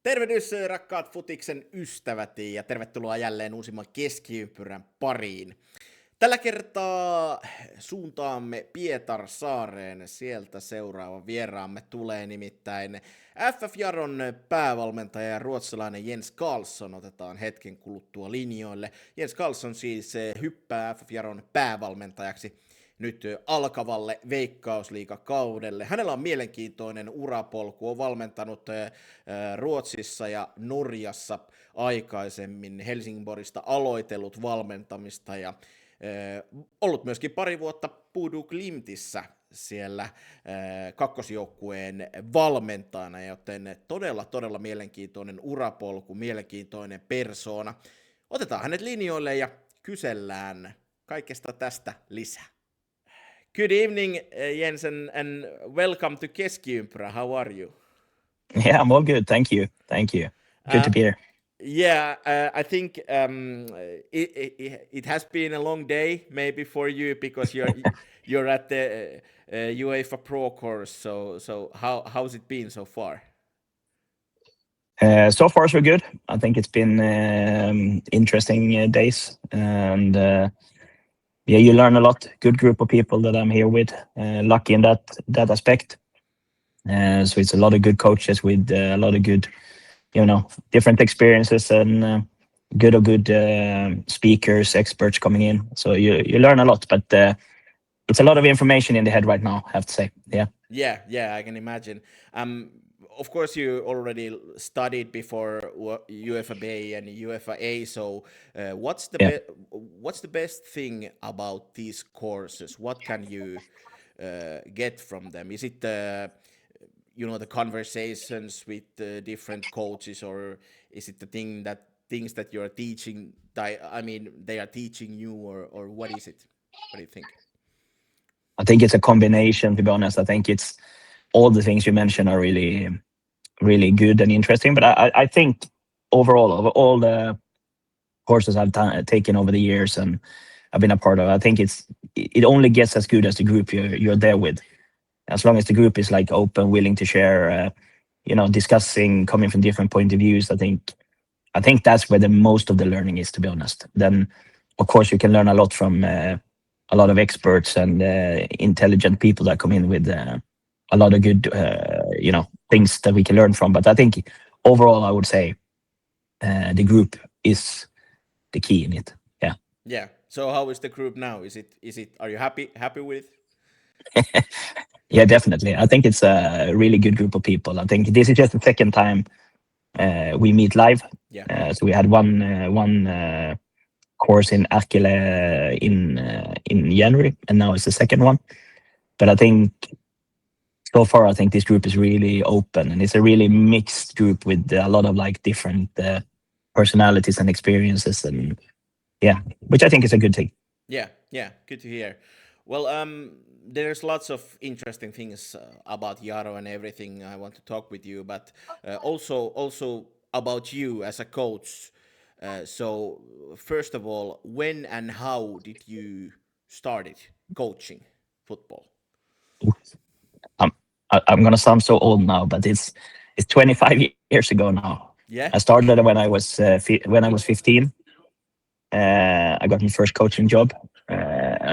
Tervehdys rakkaat futiksen ystävät ja tervetuloa jälleen uusimman Keskiympyrän pariin. Tällä kertaa suuntaamme Pietarsaareen. Sieltä seuraava vieraamme tulee nimittäin FF Jaron päävalmentaja ja ruotsalainen Jens Karlsson otetaan hetken kuluttua linjoille. Jens Karlsson siis hyppää FF Jaron päävalmentajaksi nyt alkavalle Veikkausliigakaudelle. Hänellä on mielenkiintoinen urapolku, on valmentanut Ruotsissa ja Norjassa aikaisemmin, Helsingborista aloitellut valmentamista ja ollut myöskin pari vuotta Glimtissä siellä kakkosjoukkueen valmentajana, joten todella mielenkiintoinen urapolku, mielenkiintoinen persoona. Otetaan hänet linjoille ja kysellään kaikesta tästä lisää. Good evening, Jens, and welcome to Keskiympyrä. How are you? Yeah, I'm all good. Thank you. Good to be here. Yeah, I think it has been a long day, maybe for you, because you're at the UEFA Pro course. So how's it been so far? So far, so good. I think it's been interesting days, and yeah, you learn a lot. Good group of people that I'm here with. Lucky in that aspect. So it's a lot of good coaches with a lot of good, different experiences and good speakers, experts coming in. So you learn a lot, but it's a lot of information in the head right now, I have to say. Yeah, I can imagine. Of course, you already studied before UEFA B and UEFA A. So, what's the best thing about these courses? What can you get from them? Is it the conversations with different coaches, or is it the things that you're teaching? They are teaching you, or what is it? What do you think? I think it's a combination. To be honest, I think it's all the things you mentioned are really good and interesting. But I think overall, of all the courses I've taken over the years and I've been a part of, I think it only gets as good as the group you're there with. As long as the group is like open, willing to share, discussing, coming from different point of views, I think that's where the most of the learning is, to be honest. Then, of course, you can learn a lot from a lot of experts and intelligent people that come in with a lot of good, things that we can learn from. But I think overall, I would say the group is the key in it. Yeah. Yeah. So how is the group now? Is it? Are you happy with it? Yeah, definitely. I think it's a really good group of people. I think this is just the second time we meet live. Yeah. So we had one course in Arkele in January, and now it's the second one. But I think so far, I think this group is really open, and it's a really mixed group with a lot of different personalities and experiences, and which I think is a good thing. Yeah, good to hear. Well, there's lots of interesting things about Jaro and everything I want to talk with you, but also about you as a coach. So first of all, when and how did you started coaching football? I'm gonna sound so old now, but it's 25 years ago now. Yeah. I started when I was 15. I got my first coaching job.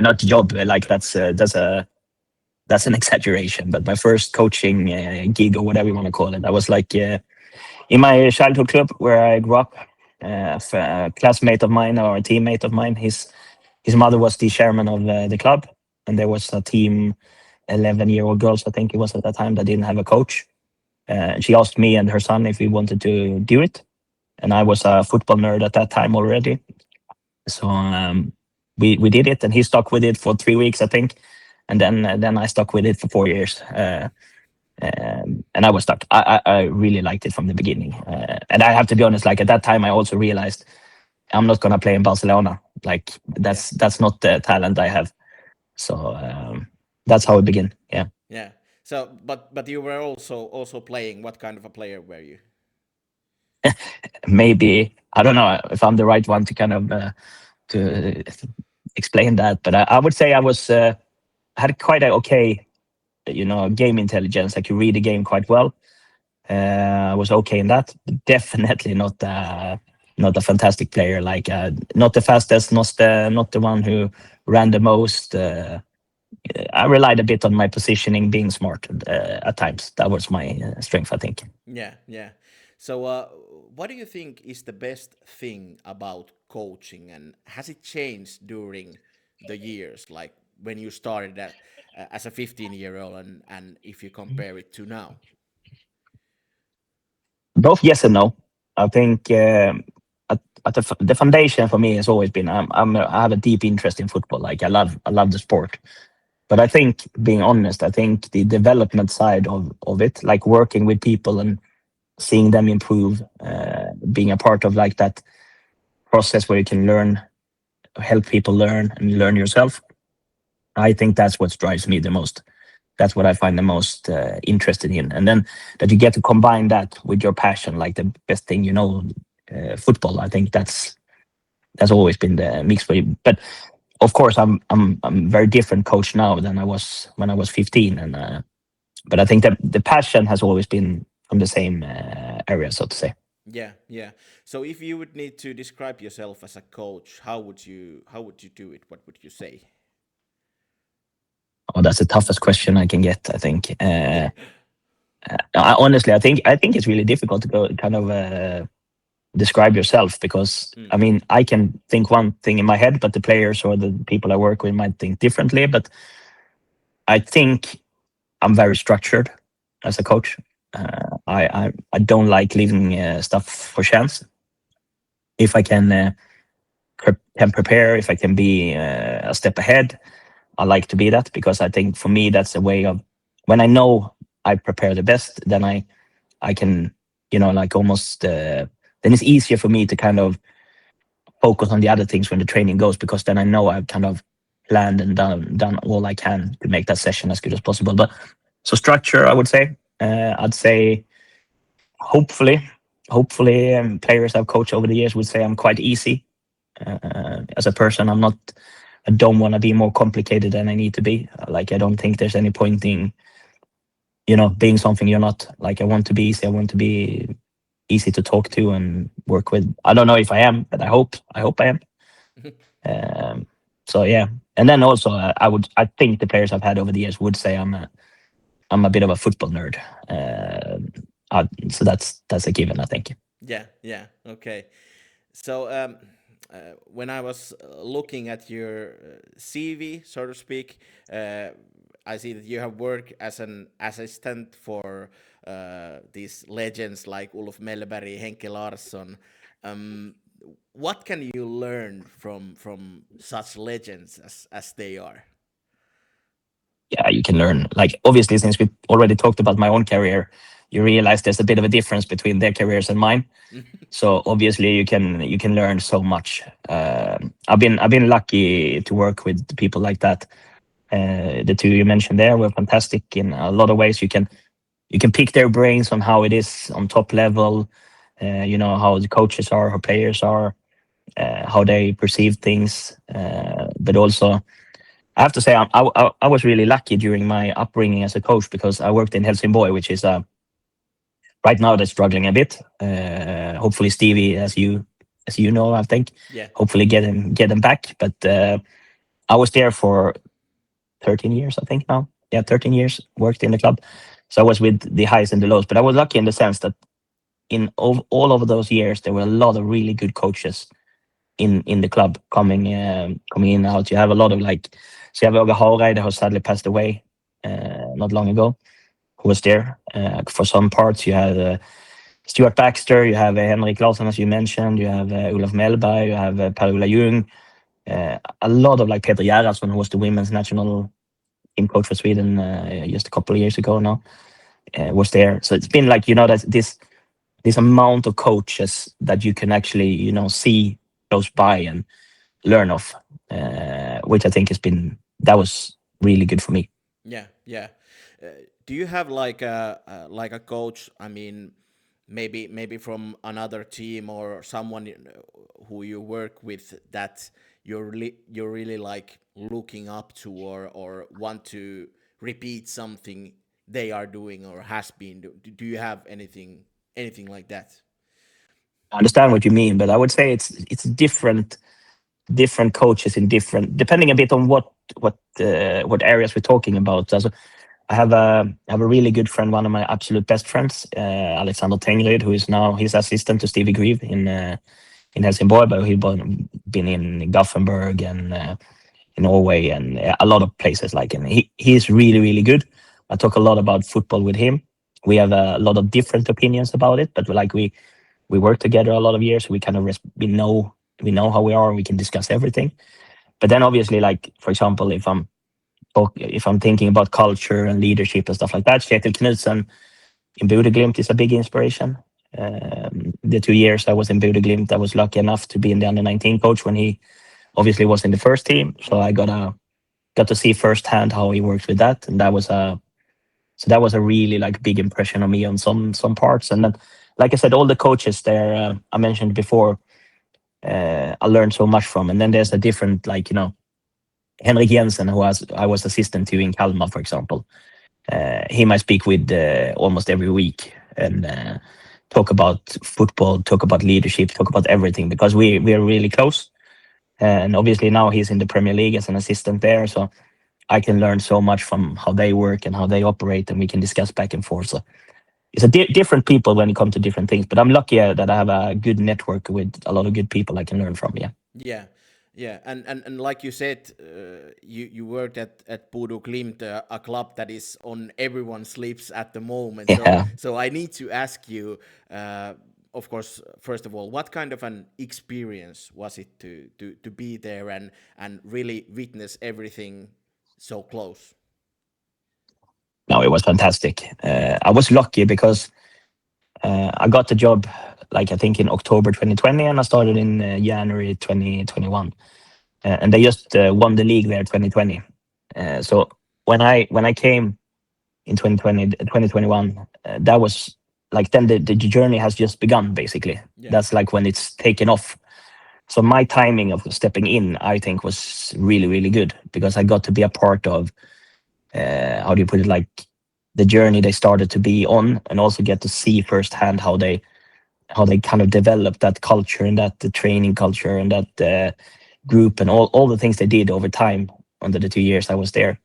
Not job, that's an exaggeration, but my first coaching gig, or whatever you want to call it. I was in my childhood club where I grew up. A classmate of mine, or a teammate of mine, his mother was the chairman of the club, and there was a team, 11-year-old girls, I think it was at that time, that didn't have a coach. She asked me and her son if we wanted to do it, and I was a football nerd at that time already. So we did it, and he stuck with it for 3 weeks, I think, and then I stuck with it for 4 years. And I was stuck. I really liked it from the beginning, and I have to be honest. At that time, I also realized I'm not gonna play in Barcelona. That's not the talent I have. So that's how it began. Yeah. Yeah. So, but you were also playing. What kind of a player were you? Maybe, I don't know if I'm the right one to kind of to explain that, but I would say I had quite a okay, game intelligence. I could read the game quite well. I was okay in that. Definitely not a fantastic player. Like not the fastest, not the one who ran the most. I relied a bit on my positioning, being smart at times. That was my strength, I think. Yeah, yeah. So, what do you think is the best thing about coaching, and has it changed during the years, like when you started as a 15-year-old, and if you compare it to now? Both yes and no. I think at the foundation for me has always been I have a deep interest in football. Like I love the sport. But I think, being honest, I think the development side of it, like working with people and seeing them improve, being a part of like that process where you can learn, help people learn and learn yourself. I think that's what drives me the most. That's what I find the most interested in. And then that you get to combine that with your passion, like the best thing, football. I think that's always been the mix for you. But of course, I'm very different coach now than I was when I was 15, and but I think that the passion has always been from the same area, so to say. Yeah, yeah. So, if you would need to describe yourself as a coach, how would you do it? What would you say? Oh, that's the toughest question I can get. I think. Honestly, I think it's really difficult to go kind of describe yourself, because Mm. I mean I can think one thing in my head, but the players or the people I work with might think differently. But I think I'm very structured as a coach. I don't like leaving stuff for chance. If I can prepare, if I can be a step ahead, I like to be that, because I think for me that's a way of, when I know I prepare the best, then I can, like almost then it's easier for me to kind of focus on the other things when the training goes, because then I know I've kind of planned and done all I can to make that session as good as possible. But so structure, I would say, I'd say hopefully, players I've coached over the years would say I'm quite easy as a person. I don't want to be more complicated than I need to be. Like I don't think there's any point in being something you're not. Like I want to be easy. I want to be easy to talk to and work with. I don't know if I am, but I hope I am. Um, so yeah, and then also I think the players I've had over the years would say I'm a bit of a football nerd. So that's a given, I think. Yeah, yeah. Okay. So, when I was looking at your CV, so to speak, uh, I see that you have worked as an assistant for these legends like Ulf Mellberg, Henke Larsson. Um, what can you learn from such legends as they are? Yeah, you can learn. Like obviously, since we already talked about my own career, you realize there's a bit of a difference between their careers and mine. So obviously, you can learn so much. I've been lucky to work with people like that. The two you mentioned there were fantastic in a lot of ways. You can pick their brains on how it is on top level. How the coaches are, how players are, how they perceive things. But also, I have to say, I was really lucky during my upbringing as a coach, because I worked in Helsingborg, which is right now they're struggling a bit. Hopefully, Stevie, as you know, I think, Yeah. hopefully get them back. But I was there for 13 years, I think now. Yeah, 13 years worked in the club. So I was with the highs and the lows. But I was lucky in the sense that all of those years, there were a lot of really good coaches in the club coming in and out. You have a lot of like, so you have Åge Hareide, who sadly passed away not long ago, who was there for some parts. You have Stuart Baxter, you have Henrik Larsson, as you mentioned, you have Olof Mellberg, you have Per-Ola Ljung, a lot of like Peter Gerhardsson, who was the women's national team coach for Sweden just a couple of years ago now, was there. So it's been like, that this amount of coaches that you can actually, see close by and learn of, which I think that was really good for me. Yeah, yeah. Uh, do you have like a coach? I mean, maybe from another team or someone who you work with that you're really like looking up to, or want to repeat something they are doing or has been do you have anything like that? I understand what you mean, but I would say it's different coaches in different, depending a bit on what areas we're talking about. So I have a really good friend, one of my absolute best friends, Alexander Tengryd, who is now his assistant to Stevie Grieve in Helsingborg, but he's been in Gothenburg and in Norway and a lot of places like him. He's really really good. I talk a lot about football with him. We have a lot of different opinions about it, but like we work together a lot of years. We kind of we know how we are, and we can discuss everything. But then obviously, like for example, if I'm thinking about culture and leadership and stuff like that, Kjetil Knudsen in Bodø/Glimt is a big inspiration. The 2 years I was in Bodø/Glimt, I was lucky enough to be in the under-19 coach when he obviously was in the first team. So I got to see firsthand how he works with that, and that was a really like big impression on me on some parts. And then, like I said, all the coaches there I mentioned before, I learned so much from. And then there's a different, like Henrik Jensen, who I was assistant to in Kalmar, for example. Him I speak with almost every week and talk about football, talk about leadership, talk about everything because we're really close. And obviously now he's in the Premier League as an assistant there, so I can learn so much from how they work and how they operate, and we can discuss back and forth. So it's different people when it comes to different things. But I'm lucky that I have a good network with a lot of good people I can learn from. Yeah. Yeah, yeah, and like you said, you worked at Bodø/Glimt, a club that is on everyone's lips at the moment. So Yeah. so I need to ask you, of course, first of all, what kind of an experience was it to be there and really witness everything so close? No, it was fantastic. I was lucky because I got the job, like I think in October 2020, and I started in January 2021. And they just won the league there 2020. So when I came in 2021, that was like then the journey has just begun basically. Yeah, That's like when it's taken off. So my timing of stepping in, I think, was really really good because I got to be a part of how do you put it, like the journey they started to be on, and also get to see firsthand how they kind of developed that culture and that the training culture and that group and all the things they did over time under the 2 years I was there.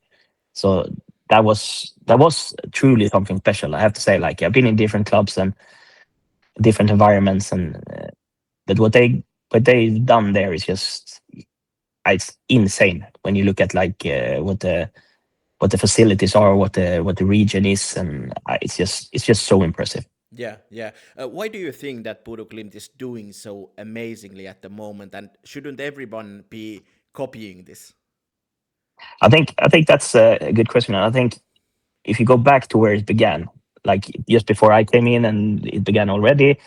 So that was truly something special. I have to say, like I've been in different clubs and different environments, and but what they've done there is just it's insane when you look at like what the facilities are, what the region is, and it's just so impressive. yeah, yeah. Why do you think that Bodø/Glimt is doing so amazingly at the moment, and shouldn't everyone be copying this? I think that's a good question. And I think if you go back to where it began, like just before I came in, and it began already.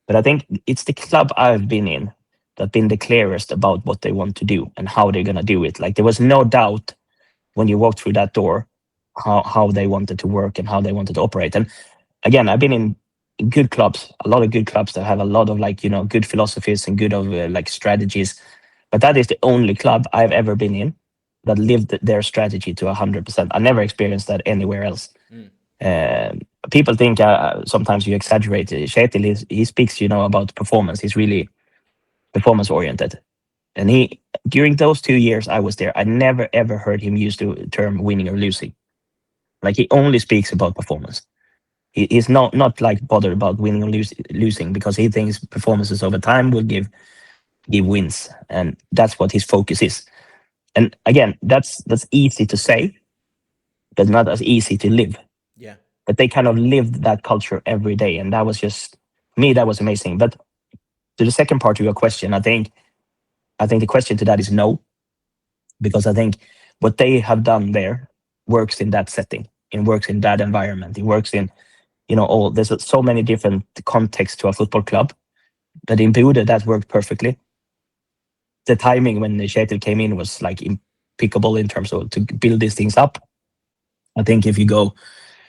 But I think it's the club I've been in that been the clearest about what they want to do and how they're gonna do it. Like there was no doubt when you walked through that door how they wanted to work and how they wanted to operate. And again, I've been in good clubs, a lot of good clubs that have a lot of like good philosophies and good of like strategies. But that is the only club I've ever been in that lived their strategy to 100%. I never experienced that anywhere else. Mm. People think sometimes you exaggerate. Kjetil, he speaks, about performance. He's really performance oriented. And during those 2 years I was there, I never ever heard him use the term winning or losing. Like he only speaks about performance. He's not like bothered about winning or losing because he thinks performances over time will give wins, and that's what his focus is. And again, that's easy to say, but not as easy to live. Yeah, But they kind of lived that culture every day, and that was just me. That was amazing. But to the second part of your question, I think the question to that is no, because I think what they have done there works in that setting. It works in that environment. It works in there's so many different contexts to a football club, but in Bodø that worked perfectly. The timing when Kjetil came in was like impeccable in terms of to build these things up. I think if you go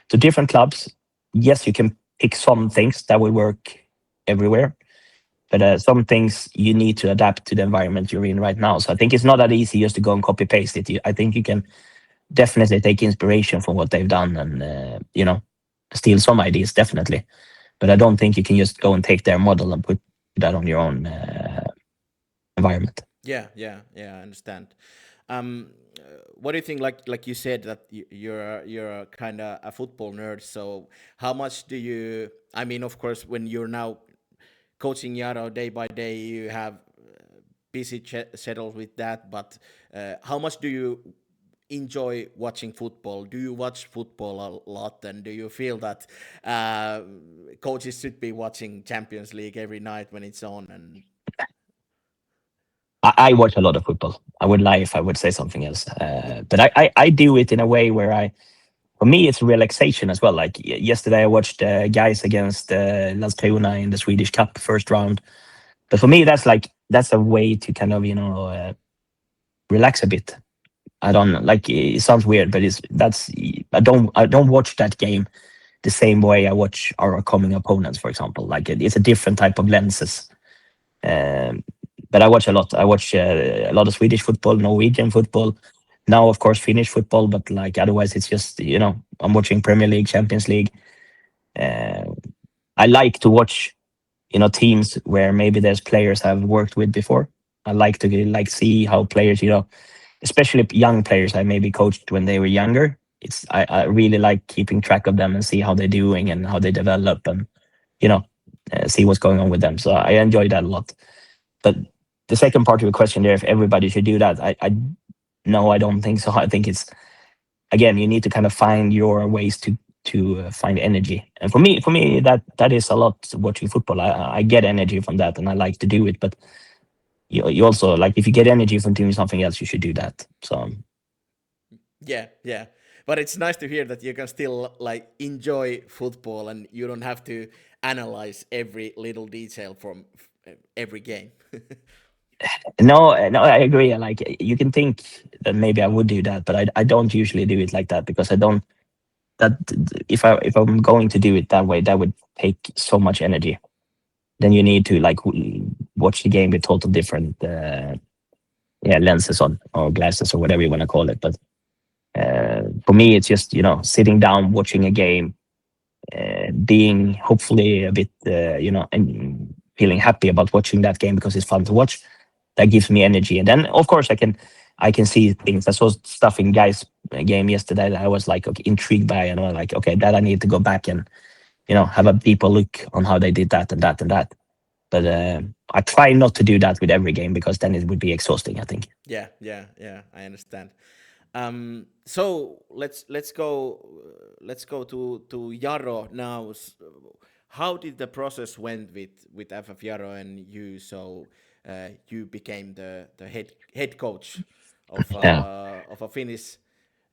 to different clubs, yes, you can pick some things that will work everywhere, but some things you need to adapt to the environment you're in right now. So I think it's not that easy just to go and copy paste it. I think you can definitely take inspiration from what they've done and steal some ideas, definitely. But I don't think you can just go and take their model and put that on your own environment. Yeah, yeah, yeah. I understand. What do you think? Like you said that you're kind of a football nerd. So how much do you? I mean, of course, when you're now coaching Jaro day by day, you have busy schedule with that. But how much do you enjoy watching football? Do you watch football a lot? And do you feel that coaches should be watching Champions League every night when it's on? And I watch a lot of football. I would lie if I would say something else. But I do it in a way where for me, it's relaxation as well. Like yesterday, I watched guys against Landskrona in the Swedish Cup first round. But for me, that's a way to kind of relax a bit. I don't like. It sounds weird, but I don't watch that game the same way I watch our coming opponents, for example. Like it's a different type of lenses. Um, but I watch a lot. I watch a lot of Swedish football, Norwegian football. Now, of course, Finnish football. But like otherwise, it's just I'm watching Premier League, Champions League. Uh, I like to watch teams where maybe there's players I've worked with before. I like to see how players, especially young players I maybe coached when they were younger. I really like keeping track of them and see how they're doing and how they develop and see what's going on with them. So I enjoy that a lot. But the second part of your question there, if everybody should do that, I no, I don't think so. I think it's again, you need to kind of find your ways to find energy. And for me, that is a lot watching football. I get energy from that, and I like to do it. But you also like if you get energy from doing something else, you should do that. So yeah, yeah. But it's nice to hear that you can still like enjoy football and you don't have to analyze every little detail from every game. no, I agree. Like you can think that maybe I would do that, but I don't usually do it like that because I don't. That if I'm going to do it that way, that would take so much energy. Then you need to like watch the game with total different lenses on or glasses or whatever you want to call it. But for me, it's just sitting down watching a game, being hopefully a bit and feeling happy about watching that game because it's fun to watch. That gives me energy, and then of course I can see things. I saw stuff in guys' game yesterday that I was like intrigued by, and I was like, okay, that I need to go back and have a deeper look on how they did that and that and that. But I try not to do that with every game because then it would be exhausting, I think. Yeah, yeah, yeah. I understand. So let's go to Jaro now. How did the process went with FF Jaro and you? So you became the head coach Yeah. Of a Finnish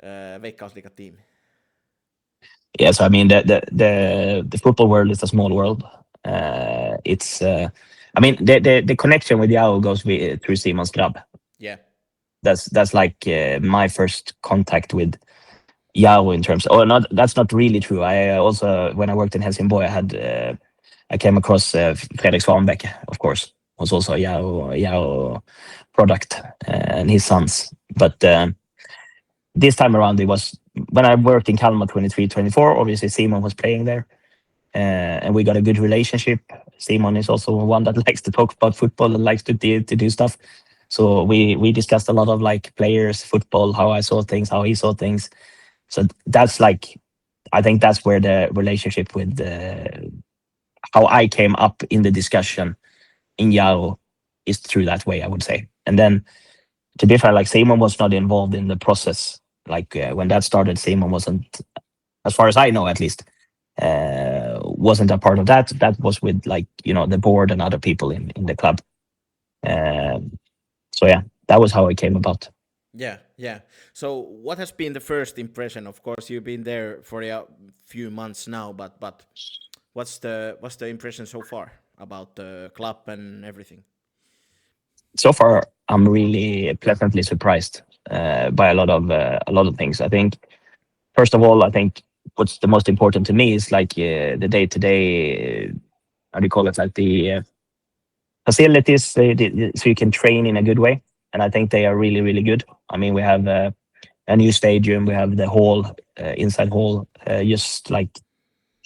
Veikkausliiga team. Yeah, so I mean the football world is a small world. It's I mean the connection with Yao goes through Simon's club. Yeah, That's like my first contact with Yao in terms. Oh, not that's not really true. I also when I worked in Helsingborg, I came across Fredrik Svanbeck, of course, was also a Yao product and his sons. But this time around, it was when I worked in Kalmar 23-24. Obviously, Simon was playing there, and we got a good relationship. Simon is also one that likes to talk about football and likes to do stuff. So we discussed a lot of like players, football, how I saw things, how he saw things. So that's like, I think that's where the relationship with how I came up in the discussion in Jaro is through that way, I would say. And then to be fair, like Simon was not involved in the process. Like when that started, Simon wasn't, as far as I know, at least, wasn't a part of that. That was with like the board and other people in the club. So yeah, that was how it came about. Yeah, yeah. So, what has been the first impression? Of course, you've been there for a few months now, but what's the impression so far about the club and everything? So far, I'm really pleasantly surprised by a lot of things. I think first of all, I think what's the most important to me is like the day to day. How do you call it? Like the facilities, so you can train in a good way, and I think they are really really good. I mean, we have a new stadium. We have the hall, inside hall, just like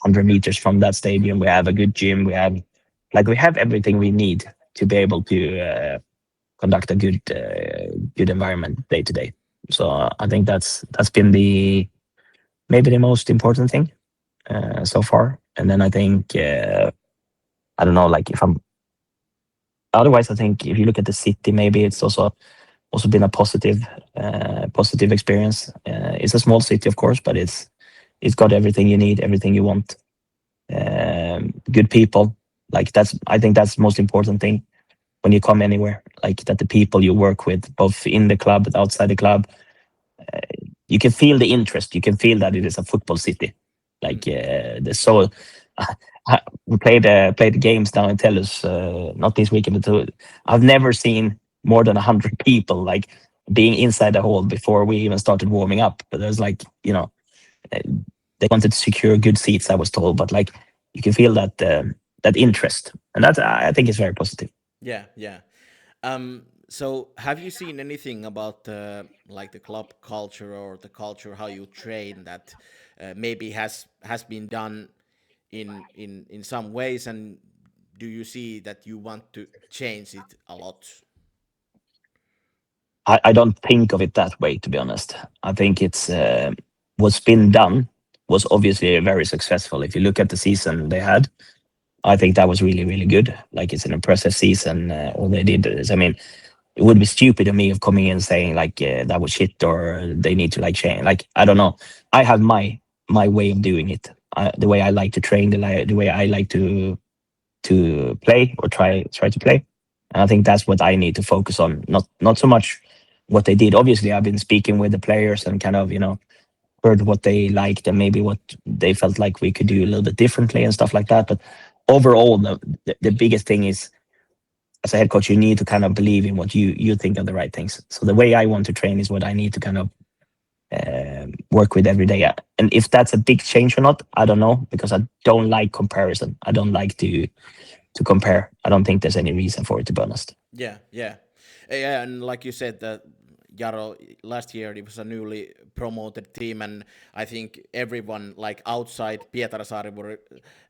100 meters from that stadium. We have a good gym. We have everything we need to be able to conduct a good environment day to day. So I think that's been maybe the most important thing so far. And then I think I don't know, like if I'm otherwise, I think if you look at the city, maybe it's also been a positive experience. It's a small city, of course, but it's got everything you need, everything you want. Good people, like I think that's the most important thing when you come anywhere. Like that the people you work with, both in the club and outside the club, you can feel the interest. You can feel that it is a football city. Like there's so. We played games down in Tellus, not this weekend, but I've never seen more than 100 people like being inside the hall before we even started warming up. But there's like, they wanted to secure good seats, I was told, but like you can feel that interest, and that I think is very positive. Yeah, yeah. So have you seen anything about like the club culture or the culture how you train that maybe has been done in some ways, and do you see that you want to change it a lot? I don't think of it that way, to be honest. I think it's what's been done was obviously very successful. If you look at the season they had, I think that was really, really good. Like it's an impressive season. All they did is, I mean, it would be stupid of me of coming in saying like that was shit or they need to like change. Like I don't know. I have my way of doing it. The way I like to train, the way I like to play or try to play. And I think that's what I need to focus on. Not so much what they did. Obviously, I've been speaking with the players and kind of heard what they liked and maybe what they felt like we could do a little bit differently and stuff like that. But overall, the biggest thing is, as a head coach, you need to kind of believe in what you think are the right things. So the way I want to train is what I need to kind of work with every day. And if that's a big change or not, I don't know, because I don't like comparison. I don't like to compare. I don't think there's any reason for it, to be honest. Yeah, yeah, yeah. And like you said, that Jaro last year it was a newly promoted team, and I think everyone like outside Pietarsaaren were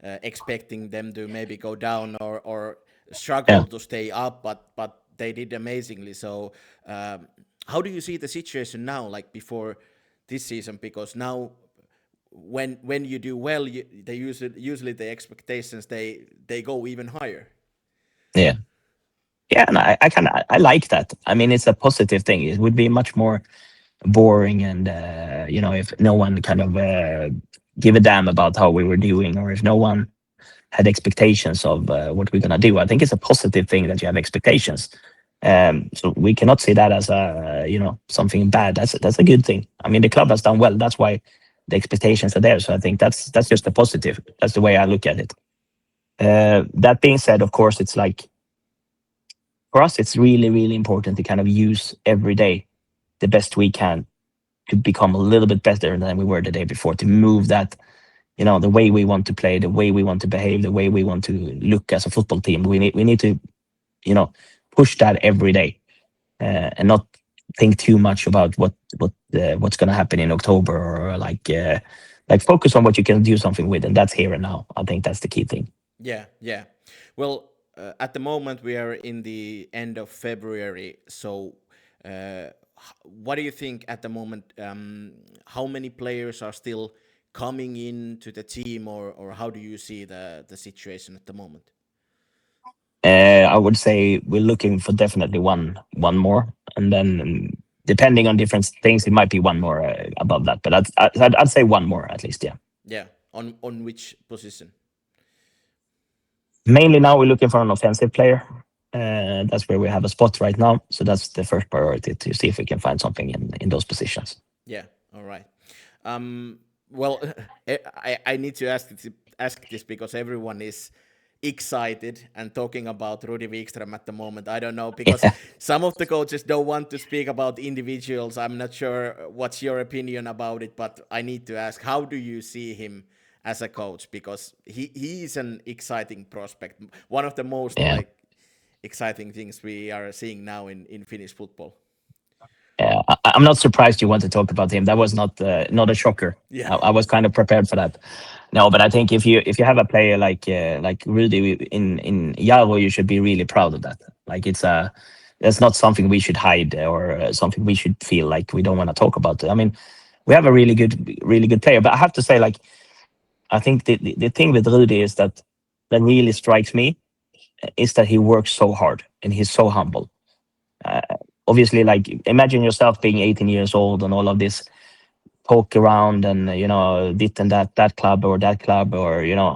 expecting them to maybe go down or Yeah. struggle to stay up, but they did amazingly. So how do you see the situation now, like before this season? Because now when you do well, they usually the expectations they go even higher. Yeah. Yeah, and I like that. I mean, it's a positive thing. It would be much more boring, and if no one kind of give a damn about how we were doing, or if no one had expectations of what we're gonna do. I think it's a positive thing that you have expectations. So we cannot see that as a something bad. That's a good thing. I mean, the club has done well. That's why the expectations are there. So I think that's just a positive. That's the way I look at it. That being said, of course, it's like for us, it's really, really important to kind of use every day the best we can to become a little bit better than we were the day before, to move that, the way we want to play, the way we want to behave, the way we want to look as a football team. We need to, push that every day, and not think too much about what's going to happen in October, or like focus on what you can do something with, and that's here and now. I think that's the key thing. Yeah, yeah. Well, at the moment we are in the end of February. So, what do you think at the moment? How many players are still coming into the team, or how do you see the situation at the moment? I would say we're looking for definitely one more, and then depending on different things, it might be one more above that. But I'd say one more at least. Yeah. Yeah. On which position? Mainly now we're looking for an offensive player. That's where we have a spot right now. So that's the first priority, to see if we can find something in those positions. Yeah. All right. Well, I need to ask this because everyone is excited and talking about Rudi Wikström at the moment. I don't know, because some of the coaches don't want to speak about individuals. I'm not sure what's your opinion about it, but I need to ask, how do you see him as a coach? Because he is an exciting prospect, one of the most Yeah. exciting things we are seeing now in Finnish football. Yeah, I'm not surprised you want to talk about him. That was not a shocker. Yeah. I was kind of prepared for that. No, but I think if you have a player like Rudy in Jaro, you should be really proud of that. Like that's not something we should hide or something we should feel like we don't want to talk about. I mean, we have a really good player, but I have to say, like, I think the thing with Rudy is that really strikes me is that he works so hard and he's so humble. Obviously, like, imagine yourself being 18 years old and all of this talk around and dit and that club or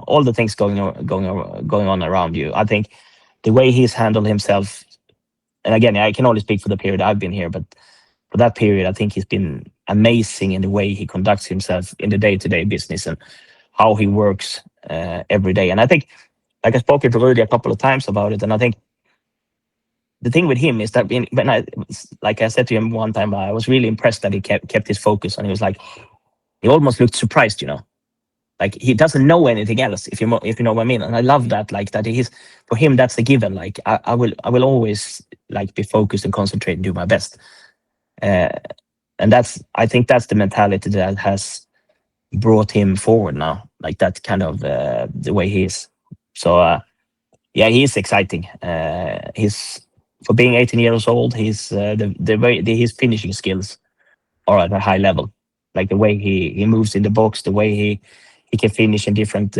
all the things going on around you. I think the way he's handled himself, and again, I can only speak for the period I've been here, but for that period, I think he's been amazing in the way he conducts himself in the day-to-day business and how he works every day. And I think, like, I spoke with Rudy a couple of times about it, and I think the thing with him is that when I said to him one time, I was really impressed that he kept his focus, and he was like, he almost looked surprised, like he doesn't know anything else, if you know what I mean. And I love that, like, that for him, that's a given. Like, I will always, like, be focused and concentrate and do my best. And I think that's the mentality that has brought him forward now, like that kind of the way he is. So yeah, he's exciting. He's, for being 18 years old, he's the way his finishing skills are at a high level. Like the way he moves in the box, the way he can finish in different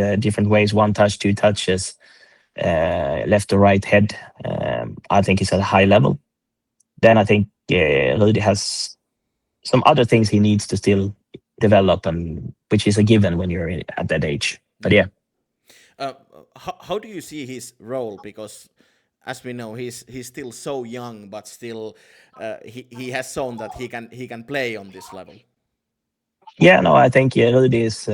ways, 1 touch, 2 touches, left to right head. I think he's at a high level. Then I think Rudy has some other things he needs to still develop, and which is a given when you're at that age. But yeah. How do you see his role? Because as we know, he's still so young, but still he has shown that he can play on this level. Yeah, no, I think Rudy is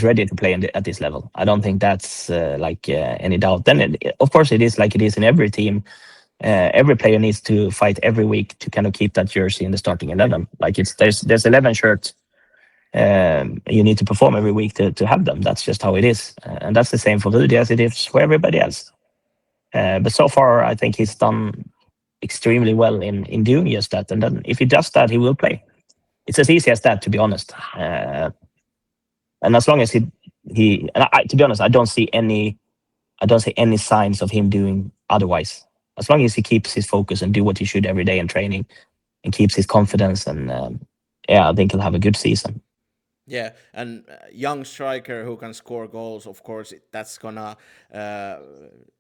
ready to play at this level. I don't think that's any doubt. Then of course it is like it is in every team. Every player needs to fight every week to kind of keep that jersey in the starting 11. Like there's 11 shirts. You need to perform every week to have them. That's just how it is, and that's the same for Rudy as it is for everybody else. But so far, I think he's done extremely well in doing just that. And then if he does that, he will play. It's as easy as that, to be honest. And as long as to be honest, I don't see any signs of him doing otherwise. As long as he keeps his focus and do what he should every day in training, and keeps his confidence, and I think he'll have a good season. Yeah, and young striker who can score goals, of course, that's gonna.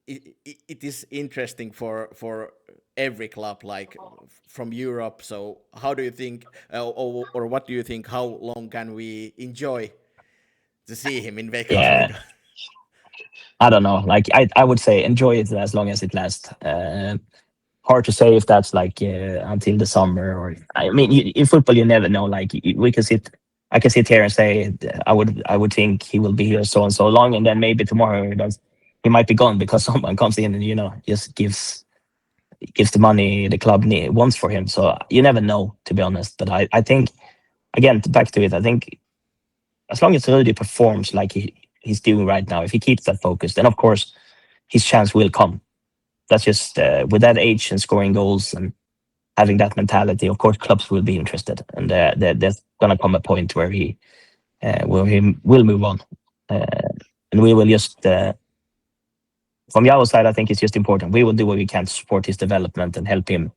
It is interesting for every club, like from Europe. So, how do you think, or what do you think? How long can we enjoy to see him in Veikkausliiga? Yeah. I don't know. Like I would say enjoy it as long as it lasts. Hard to say if that's like until the summer, or I mean, in football you never know. Like I can sit here and say I would think he will be here so and so long, and then maybe tomorrow he might be gone because someone comes in and just gives the money the club wants for him. So you never know, to be honest. But I think, again, back to it, I think as long as Rudy performs like he's doing right now, if he keeps that focus, then of course his chance will come. That's just with that age and scoring goals and having that mentality, of course clubs will be interested, and there's gonna come a point where he will move on, and we will just from the other side, I think it's just important. We will do what we can to support his development and help him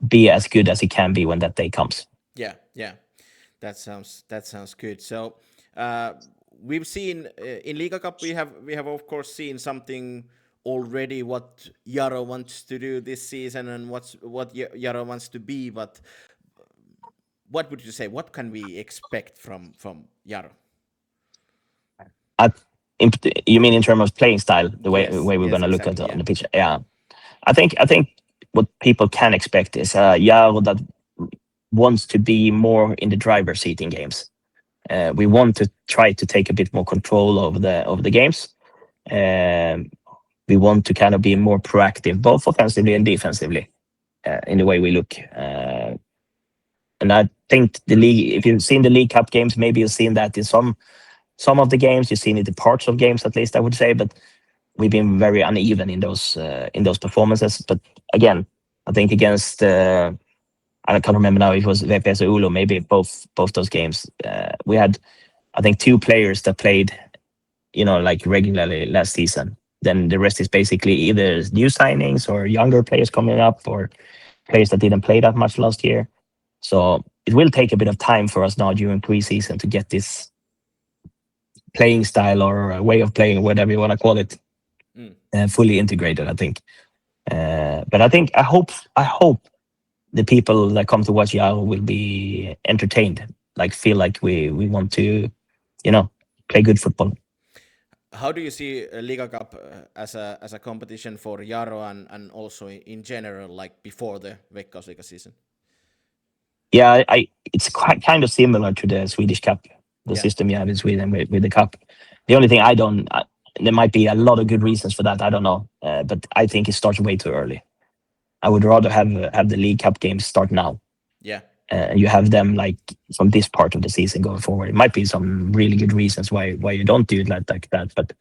be as good as he can be when that day comes. Yeah, that sounds good. So we've seen in Liiga Cup we have of course seen something already, what Jaro wants to do this season and what Jaro wants to be. But what would you say? What can we expect from Jaro? You mean in terms of playing style, the way we're going to look exactly, at on the pitch? Yeah, I think what people can expect is Jaro that wants to be more in the driver's seat in games. We want to try to take a bit more control over the games. We want to kind of be more proactive, both offensively and defensively, in the way we look. And I think the league, if you've seen the League Cup games, maybe you've seen that in some of the games. You've seen it in parts of games, at least I would say. But we've been very uneven in those performances. But again, I think against I can't remember now. It was VPS or Ulo, maybe both those games. We had, I think, 2 players that played, like regularly last season. Then the rest is basically either new signings or younger players coming up, or players that didn't play that much last year. So it will take a bit of time for us now during pre-season to get this playing style or a way of playing, whatever you want to call it, fully integrated, I think. But I hope the people that come to watch Jaro will be entertained, like feel like we want to, play good football. How do you see Liga Cup as a competition for Jaro and also in general, like before the Veikkausliiga season? Yeah, it's quite kind of similar to the Swedish Cup, the Yeah. system you have in Sweden with the cup. The only thing there might be a lot of good reasons for that. I don't know, but I think it starts way too early. I would rather have the League Cup games start now. Yeah. You have them like from this part of the season going forward. It might be some really good reasons why you don't do it like that. But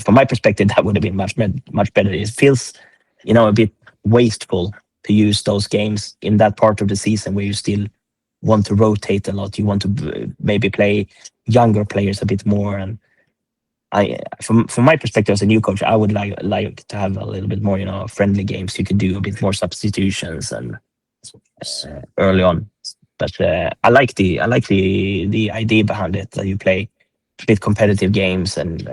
from my perspective, that would have been much better. It feels, a bit wasteful to use those games in that part of the season where you still want to rotate a lot. You want to maybe play younger players a bit more. And from my perspective as a new coach, I would like to have a little bit more, friendly games. You could do a bit more substitutions and early on. But I like the idea behind it, that you play a bit competitive games, and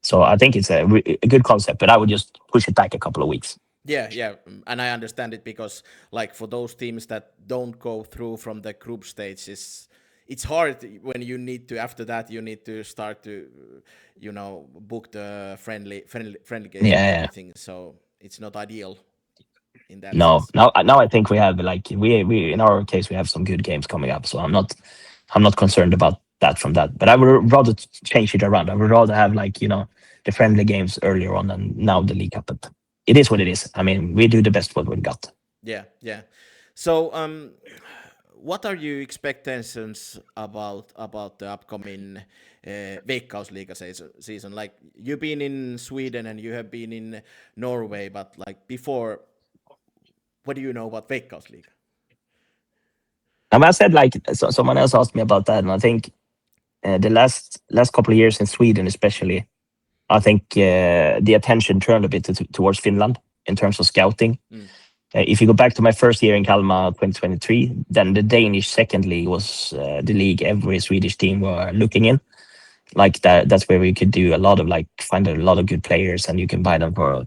so I think it's a good concept. But I would just push it back a couple of weeks. Yeah, and I understand it because, like, for those teams that don't go through from the group stages, it's hard when you need to. After that, you need to start to, book the friendly games and everything. So it's not ideal in that sense. Now I think we have we in our case we have some good games coming up. So I'm not concerned about that from that. But I would rather change it around. I would rather have the friendly games earlier on than now the League Cup. But it is what it is. I mean, we do the best what we've got. Yeah. So, what are your expectations about the upcoming Veikkausliiga season? Like, you've been in Sweden and you have been in Norway, but like before, what do you know about Veikkausliiga? I said someone else asked me about that, and I think the last couple of years in Sweden, especially, I think the attention turned a bit towards Finland in terms of scouting. If you go back to my first year in Kalmar, 2023, then the Danish second league was the league every Swedish team were looking in. Like that's where we could do a lot of find a lot of good players, and you can buy them for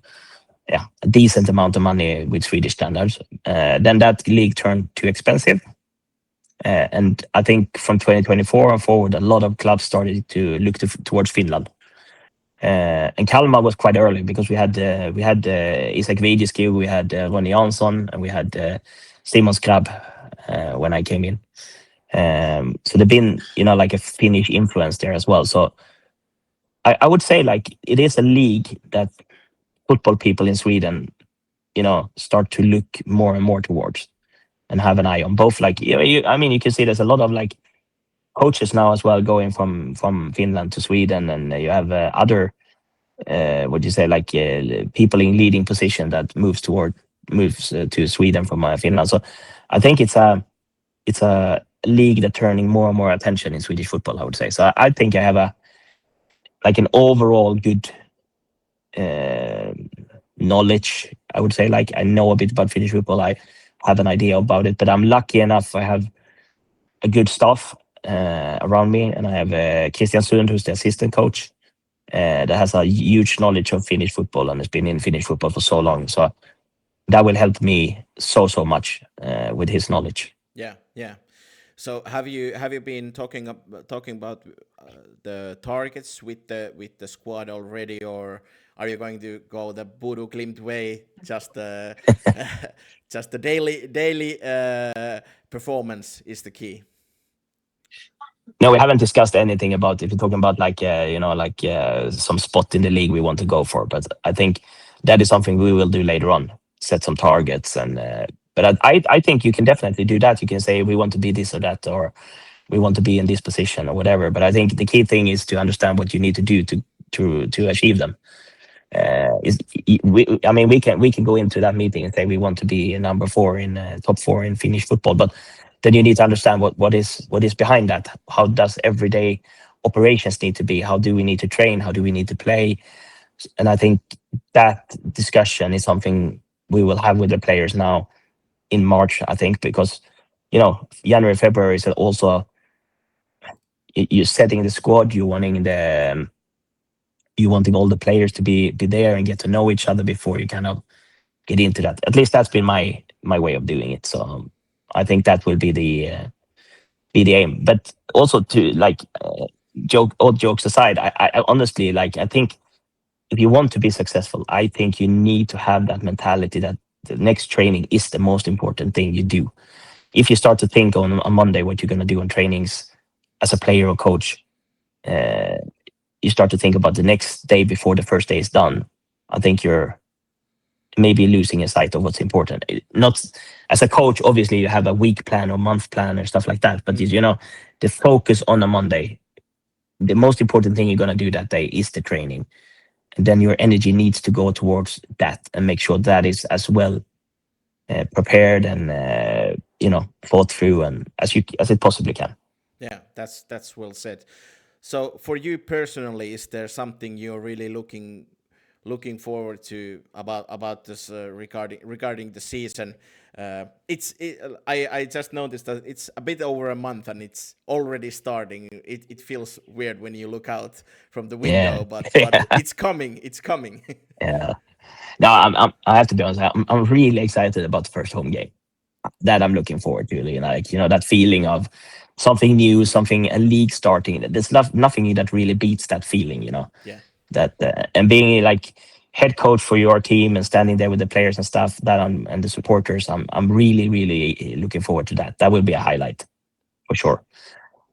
a decent amount of money with Swedish standards. Then that league turned too expensive. And I think from 2024 and forward, a lot of clubs started to look towards Finland. And Kalmar was quite early because we had Isak Vidiski, we had Ronny Jansson, and we had Simon Skrab when I came in. So there've been a Finnish influence there as well. So I would say it is a league that football people in Sweden start to look more and more towards and have an eye on. Both you can see there's a lot of coaches now as well going from Finland to Sweden, and you have other people in leading position that moves to Sweden from Finland. So I think it's a league that's turning more and more attention in Swedish football, I would say. So I think I have an overall good knowledge. I would say I know a bit about Finnish football. I have an idea about it, but I'm lucky enough I have a good staff around me, and I have Christian Sund, who's the assistant coach, that has a huge knowledge of Finnish football and has been in Finnish football for so long. So that will help me so much with his knowledge. Yeah. So have you been talking about the targets with the squad already, or are you going to go the Bodo Glimt way, just just the daily performance is the key? No, we haven't discussed anything about if you're talking about some spot in the league we want to go for. But I think that is something we will do later on, set some targets. But I think you can definitely do that. You can say we want to be this or that, or we want to be in this position or whatever. But I think the key thing is to understand what you need to do to achieve them. I mean, we can go into that meeting and say we want to be number 4 in top 4 in Finnish football, but then you need to understand what is behind that. How does everyday operations need to be? How do we need to train? How do we need to play? And I think that discussion is something we will have with the players now in March, I think, because January, February is also you're setting the squad, you wanting all the players to be there and get to know each other before you kind of get into that. At least that's been my way of doing it. So I think that will be the aim. But also to all jokes aside, I honestly I think if you want to be successful, I think you need to have that mentality that the next training is the most important thing you do. If you start to think on Monday what you're going to do on trainings as a player or coach, you start to think about the next day before the first day is done, I think you're maybe losing a sight of what's important. Not as a coach, obviously you have a week plan or month plan or stuff like that, but the focus on a Monday, the most important thing you're going to do that day is the training. And then your energy needs to go towards that and make sure that is as well prepared and thought through and as it possibly can. Yeah, that's well said. So for you personally, is there something you're really looking forward to about this regarding the season? I just noticed that it's a bit over a month and it's already starting. It feels weird when you look out from the window, Yeah. but it's coming. It's coming. Yeah. No, I have to be honest. I'm really excited about the first home game. That I'm looking forward to. Really, that feeling of something new, a league starting. There's nothing that really beats that feeling. Yeah. That and being head coach for your team and standing there with the players and stuff and the supporters. I'm really looking forward to that. That will be a highlight for sure.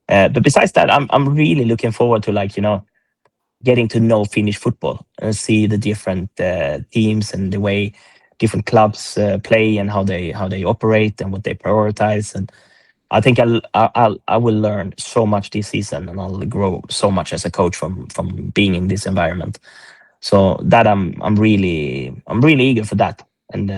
But besides that, I'm really looking forward to getting to know Finnish football and see the different teams and the way different clubs play and how they operate and what they prioritize. And I think I will learn so much this season, and I'll grow so much as a coach from being in this environment. So that I'm really eager for that, and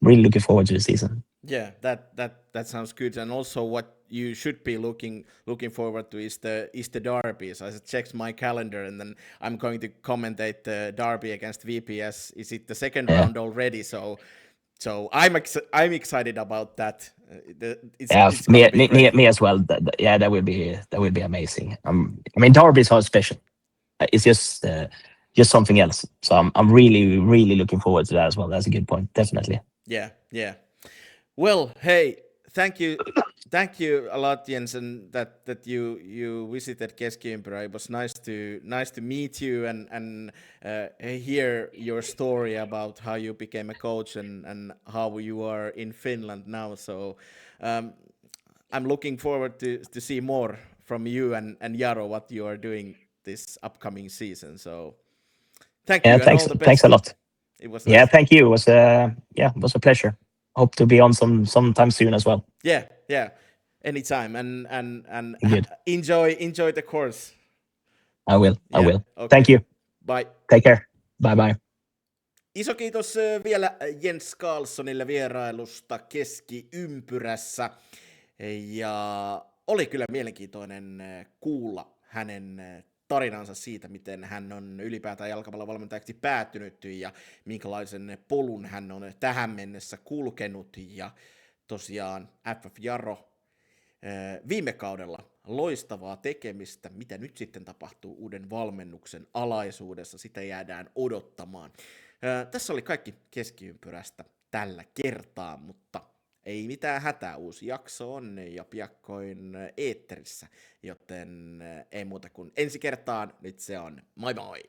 really looking forward to the season. Yeah, that sounds good. And also, what you should be looking forward to is the derbies. I checked my calendar, and then I'm going to commentate the derby against VPS. Is it the second round already? So I'm excited about that. It's gonna be great. Me as well. That will be amazing. I mean, derbies are special. It's just something else. So I'm really looking forward to that as well. That's a good point. Definitely. Yeah. Well, hey, thank you a lot, Jensen, that you visited Keskiympyrä. It was nice to meet you and hear your story about how you became a coach and how you are in Finland now. So I'm looking forward to see more from you and Jaro, what you are doing this upcoming season. So thank you and all the best. Thanks a lot. It was nice. Thank you. It was a pleasure. Hope to be on sometime soon as well. Yeah. Anytime and Good. enjoy the course. I will. Okay. Thank you. Bye. Take care. Bye. Iso kiitos vielä Jens Karlssonille vierailusta Keskiympyrässä. Ja oli kyllä mielenkiintoinen kuulla hänen tarinansa siitä, miten hän on ylipäätään jalkapallovalmentajaksi päätynyt ja minkälaisen polun hän on tähän mennessä kulkenut. Ja tosiaan FF Jaro viime kaudella loistavaa tekemistä. Mitä nyt sitten tapahtuu uuden valmennuksen alaisuudessa, sitä jäädään odottamaan. Tässä oli kaikki Keskiympyrästä tällä kertaa, mutta ei mitään hätää, uusi jakso on ja piakkoin eetterissä, joten ei muuta kuin ensi kertaan, nyt se on moi moi!